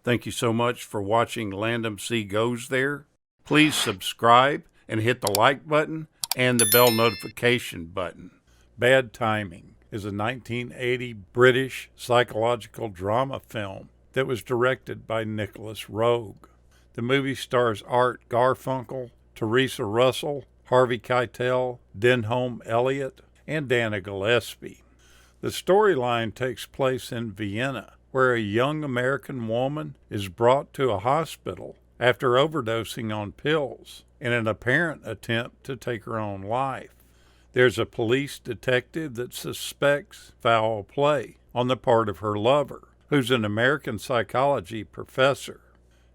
Thank you so much for watching Landumc Goes There. Please subscribe and hit the like button and the bell notification button. Bad Timing is a 1980 British psychological drama film that was directed by Nicholas Roeg. The movie stars Art Garfunkel, Teresa Russell, Harvey Keitel, Denholm Elliott, and Dana Gillespie. The storyline takes place in Vienna, where a young American woman is brought to a hospital after overdosing on pills in an apparent attempt to take her own life. There's a police detective that suspects foul play on the part of her lover, who's an American psychology professor.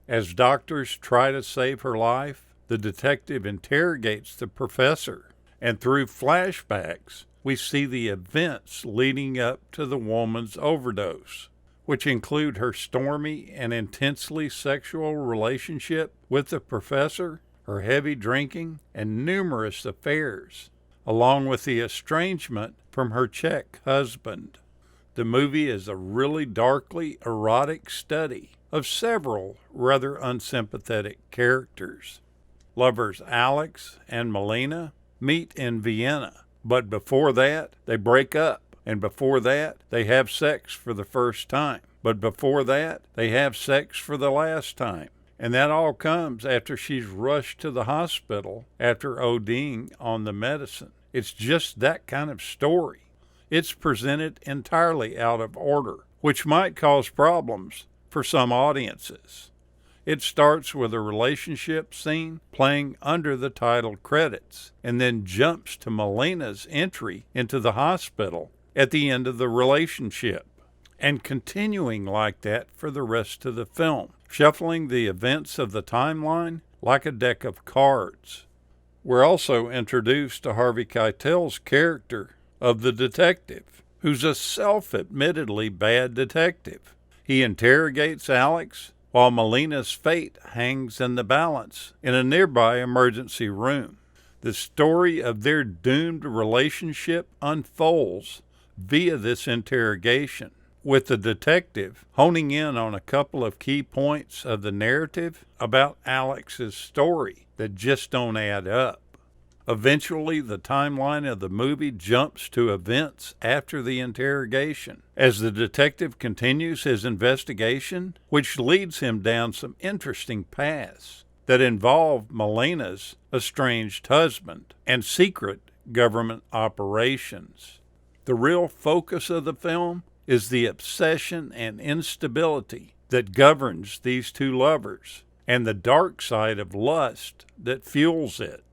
As doctors try to save her life, the detective interrogates the professor, and through flashbacks, we see the events leading up to the woman's overdose, which include her stormy and intensely sexual relationship with the professor, her heavy drinking, and numerous affairs, along with the estrangement from her Czech husband. The movie is a really darkly erotic study of several rather unsympathetic characters. Lovers Alex and Melina meet in Vienna, but before that, they break up, and before that, they have sex for the first time, but before that, they have sex for the last time. And that all comes after she's rushed to the hospital after ODing on the medicine. It's just that kind of story. It's presented entirely out of order, which might cause problems for some audiences. It starts with a relationship scene playing under the title credits, and then jumps to Melina's entry into the hospital at the end of the relationship, and continuing like that for the rest of the film, shuffling the events of the timeline like a deck of cards. We're also introduced to Harvey Keitel's character of the detective, who's a self-admittedly bad detective. He interrogates Alex while Melina's fate hangs in the balance in a nearby emergency room. The story of their doomed relationship unfolds via this interrogation, with the detective honing in on a couple of key points of the narrative about Alex's story that just don't add up. Eventually, the timeline of the movie jumps to events after the interrogation, as the detective continues his investigation, which leads him down some interesting paths that involve Melina's estranged husband and secret government operations. The real focus of the film is the obsession and instability that governs these two lovers, and the dark side of lust that fuels it.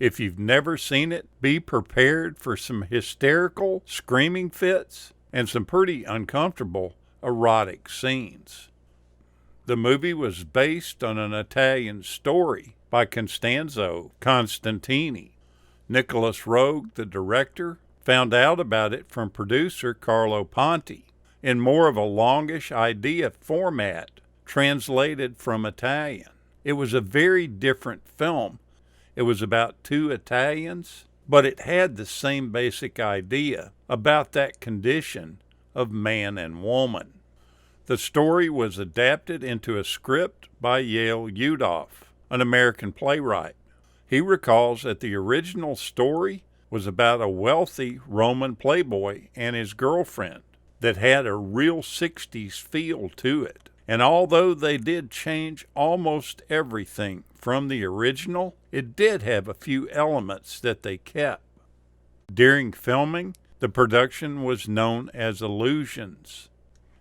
If you've never seen it, be prepared for some hysterical screaming fits and some pretty uncomfortable erotic scenes. The movie was based on an Italian story by Costanzo Constantini. Nicholas Roeg, the director, found out about it from producer Carlo Ponti in more of a longish idea format translated from Italian. It was a very different film. It was about two Italians, but it had the same basic idea about that condition of man and woman. The story was adapted into a script by Yale Udoff, an American playwright. He recalls that the original story was about a wealthy Roman playboy and his girlfriend that had a real 60s feel to it. And although they did change almost everything from the original, it did have a few elements that they kept. During filming, the production was known as Illusions,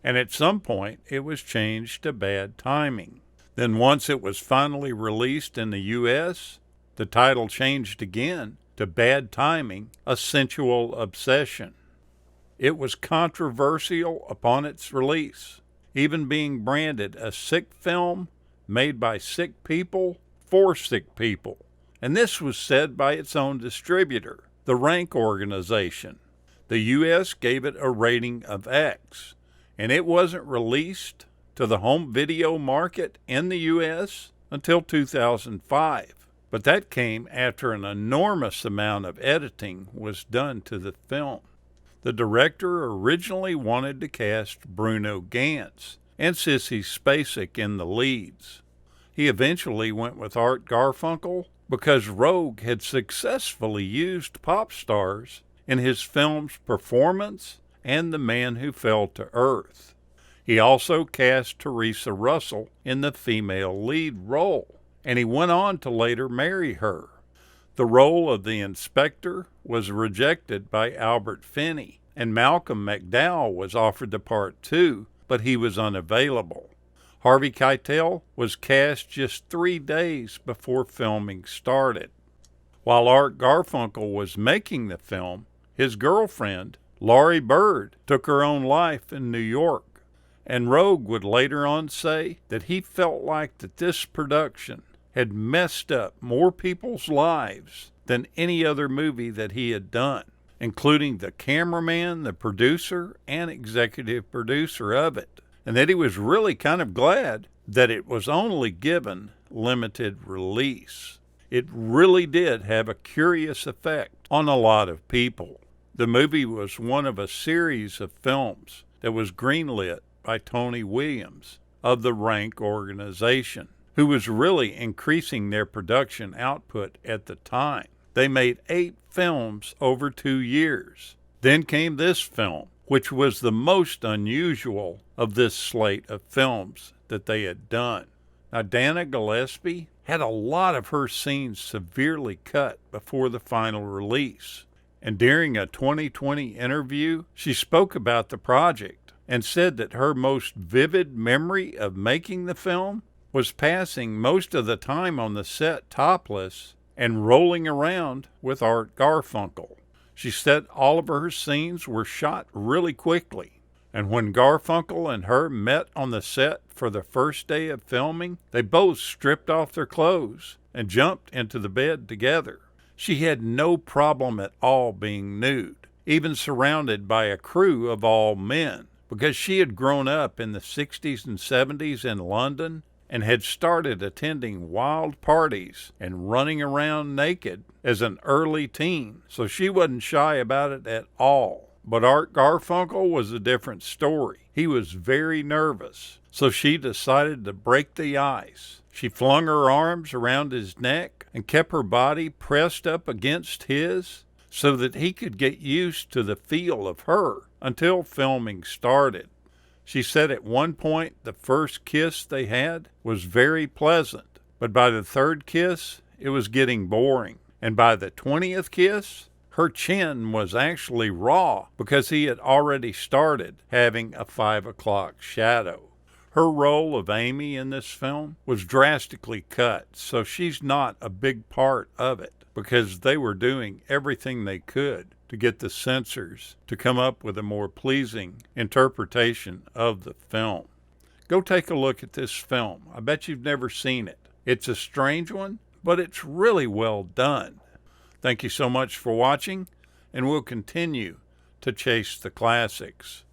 and at some point it was changed to Bad Timing. Then once it was finally released in the U.S., the title changed again to Bad Timing, A Sensual Obsession. It was controversial upon its release, even being branded a sick film made by sick people for sick people. And this was said by its own distributor, the Rank Organization. The U.S. gave it a rating of X, and it wasn't released to the home video market in the U.S. until 2005. But that came after an enormous amount of editing was done to the film. The director originally wanted to cast Bruno Ganz and Sissy Spacek in the leads. He eventually went with Art Garfunkel because Rogue had successfully used pop stars in his film's Performance and The Man Who Fell to Earth. He also cast Teresa Russell in the female lead role, and he went on to later marry her. The role of the inspector was rejected by Albert Finney, and Malcolm McDowell was offered the part too, but he was unavailable. Harvey Keitel was cast just 3 days before filming started. While Art Garfunkel was making the film, his girlfriend, Laurie Bird, took her own life in New York, and Rogue would later on say that he felt like that this production had messed up more people's lives than any other movie that he had done, including the cameraman, the producer, and executive producer of it, and that he was really kind of glad that it was only given limited release. It really did have a curious effect on a lot of people. The movie was one of a series of films that was greenlit by Tony Williams of the Rank organization, who was really increasing their production output at the time. They made 8 films over 2 years. Then came this film, which was the most unusual of this slate of films that they had done. Now, Dana Gillespie had a lot of her scenes severely cut before the final release. And during a 2020 interview, she spoke about the project and said that her most vivid memory of making the film was passing most of the time on the set topless and rolling around with Art Garfunkel. She said all of her scenes were shot really quickly, and when Garfunkel and her met on the set for the first day of filming, they both stripped off their clothes and jumped into the bed together. She had no problem at all being nude, even surrounded by a crew of all men, because she had grown up in the 60s and 70s in London and had started attending wild parties and running around naked as an early teen, so she wasn't shy about it at all. But Art Garfunkel was a different story. He was very nervous, so she decided to break the ice. She flung her arms around his neck and kept her body pressed up against his so that he could get used to the feel of her until filming started. She said at one point the first kiss they had was very pleasant, but by the third kiss, it was getting boring. And by the 20th kiss, her chin was actually raw because he had already started having a 5 o'clock shadow. Her role of Amy in this film was drastically cut, so she's not a big part of it because they were doing everything they could to get the censors to come up with a more pleasing interpretation of the film. Go take a look at this film. I bet you've never seen it. It's a strange one, but it's really well done. Thank you so much for watching, and we'll continue to chase the classics.